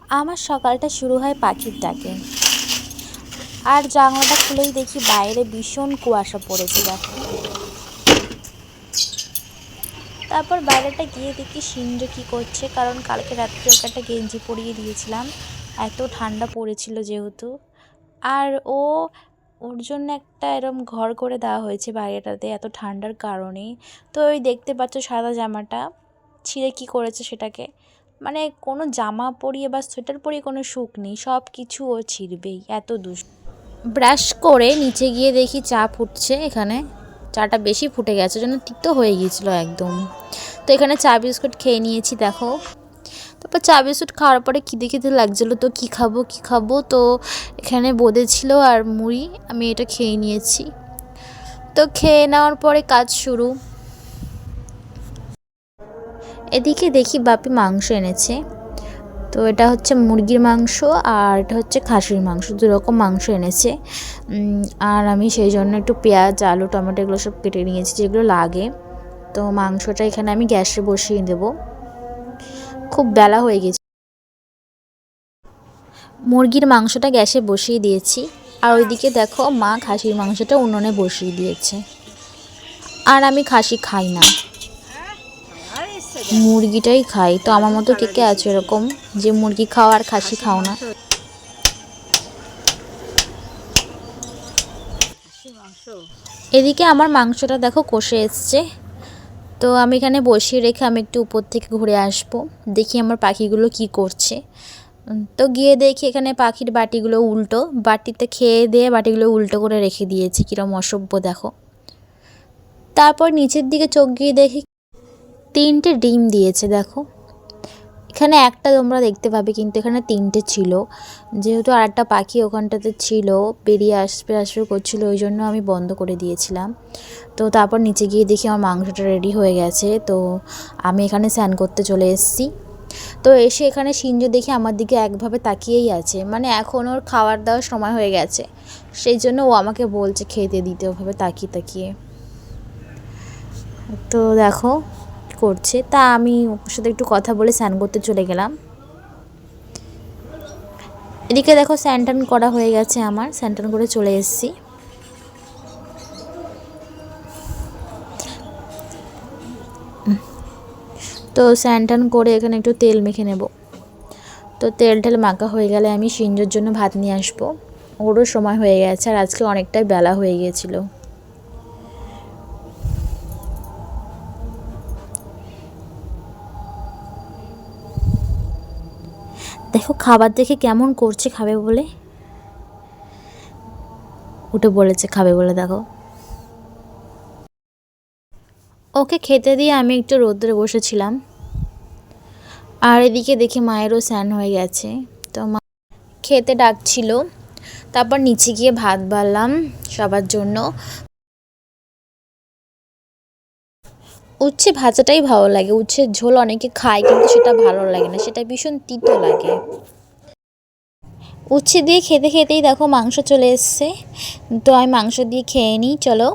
আমার সকালটা শুরু হয় পাখির ডাকে। আর জানলাটা খুলেই দেখি বাইরে ভীষণ কুয়াশা পড়েছে দেখো। তারপর বাইরেটা গিয়ে দেখি সিংহ কি করছে, কারণ কালকে রাত্রে ওকে একটা গেঞ্জি পরিয়ে দিয়েছিলাম, এত ঠান্ডা পড়েছিল যেহেতু। আর ওর জন্য একটা এরম ঘর করে দেওয়া হয়েছে বাইরেটাতে এত ঠান্ডার কারণে। তো ওই দেখতে পাচ্ছ সাদা জামাটা ছিঁড়ে কি করেছে সেটাকে, মানে কোনো জামা পরিয়ে বা সোয়েটার পরিয়ে কোনো সুখ নেই, সব কিছু ও ছিঁড়বেই, এত দুষ্ট। ব্রাশ করে নিচে গিয়ে দেখি চা ফুটছে, এখানে চাটা বেশি ফুটে গেছে জন্য তিতো হয়ে গিয়েছিলো একদম। তো এখানে চা বিস্কুট খেয়ে নিয়েছি দেখো। তারপর চা বিস্কুট খাওয়ার পরে খিদে খিদে লাগছিলো, তো কী খাবো, তো এখানে বোঁদে ছিল আর মুড়ি, আমি এটা খেয়ে নিয়েছি। তো খেয়ে নেওয়ার পরে কাজ শুরু। এদিকে দেখি বাপি মাংস এনেছে, তো এটা হচ্ছে মুরগির মাংস আর এটা হচ্ছে খাসির মাংস, দুরকম মাংস এনেছে। আর আমি সেই জন্য একটু পেঁয়াজ আলু টমেটো এগুলো সব কেটে নিয়েছি যেগুলো লাগে। তো মাংসটা এখানে আমি গ্যাসে বসিয়ে দেব, খুব বেলা হয়ে গেছে। মুরগির মাংসটা গ্যাসে বসিয়ে দিয়েছি, আর ওইদিকে দেখো মা খাসির মাংসটা উনুনে বসিয়ে দিয়েছে। আর আমি খাসি খাই না, মুরগিটাই খাই। তো আমার মতো কে কে আছে এরকম যে মুরগি খাও আর খাসি খাও না? এদিকে আমার মাংসটা দেখো কষে এসছে, তো আমি এখানে বসিয়ে রেখে আমি একটু উপর থেকে ঘুরে আসবো, দেখি আমার পাখিগুলো কি করছে। তো গিয়ে দেখি এখানে পাখির বাটিগুলো উল্টো, বাটিতে খেয়ে দিয়ে বাটিগুলো উল্টো করে রেখে দিয়েছি, কিরম অসভ্য দেখো। তারপর নিচের দিকে চোখ গিয়ে দেখি 3টে ডিম দিয়েছে দেখো। এখানে একটা তোমরা দেখতে পাবে, কিন্তু এখানে 3টে ছিল, যেহেতু আর একটা পাখি ওখানটাতে ছিল বেরিয়ে আসবে করছিল, ওই জন্য আমি বন্ধ করে দিয়েছিলাম। তো তারপর নিচে গিয়ে দেখি আমার মাংসটা রেডি হয়ে গেছে, তো আমি এখানে স্নান করতে চলে এসেছি। তো এসে এখানে সিংহ দেখি আমার দিকে একভাবে তাকিয়েই আছে, মানে এখন ওর খাবার দেওয়ার সময় হয়ে গেছে, সেই জন্য ও আমাকে বলছে খেতে দিতে ওভাবে তাকিয়ে তাকিয়ে। তো দেখো করছে, তা আমি ওর সাথে একটু কথা বলে স্নান করতে চলে গেলাম। এদিকে দেখো স্নান টান করা হয়ে গেছে, আমার স্নান টান করে চলে এসেছি। তো স্নান টান করে এখানে একটু তেল মেখে নেব। তো তেল টেল মাখা হয়ে গেলে আমি সিংহর জন্য ভাত নিয়ে আসবো, ওরও সময় হয়ে গেছে আর আজকে অনেকটাই বেলা হয়ে গিয়েছিল। দেখো খাবার দেখে কেমন করছে, খাবে বলে উঠে বলেছে খাবে বলে দেখো। ওকে খেতে দিয়ে আমি একটু রোদ্রে বসেছিলাম। আর এদিকে দেখি মায়েরও স্নান হয়ে গেছে, তো মা খেতে ডাকছিল। তারপর নিচে গিয়ে ভাত বাড়লাম সবার জন্য। উচ্ছে ভাজাটাই ভালো লাগে, উচ্ছের ঝোল অনেকে খায় কিন্তু সেটা ভালো লাগে না, সেটা ভীষণ তিতো লাগে। উচ্ছে দিয়ে খেতে খেতেই দেখো মাংস চলে এসছে, তো আমি মাংস দিয়ে খেয়ে নিই চলো।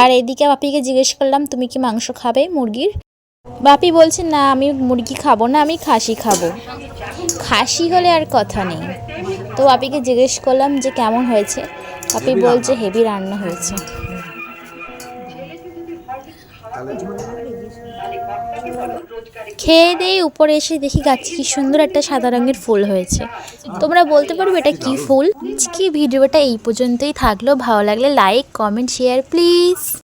আর এদিকে বাপিকে জিজ্ঞেস করলাম তুমি কি মাংস খাবে মুরগির? বাপি বলছে না আমি মুরগি খাবো না, আমি খাসি খাবো। খাসি হলে আর কথা নেই। তো বাপিকে জিজ্ঞেস করলাম যে কেমন হয়েছে, বাপি বলছে হেভি রান্না হয়েছে। খেয়ে দিয়ে উপরে এসে দেখি গাছে কি সুন্দর একটা সাদা রঙের ফুল হয়েছে। তোমরা বলতে পারবে এটা কি ফুল? আজকে ভিডিওটা এই পর্যন্তই থাকলো, ভালো লাগলে লাইক কমেন্ট শেয়ার প্লিজ।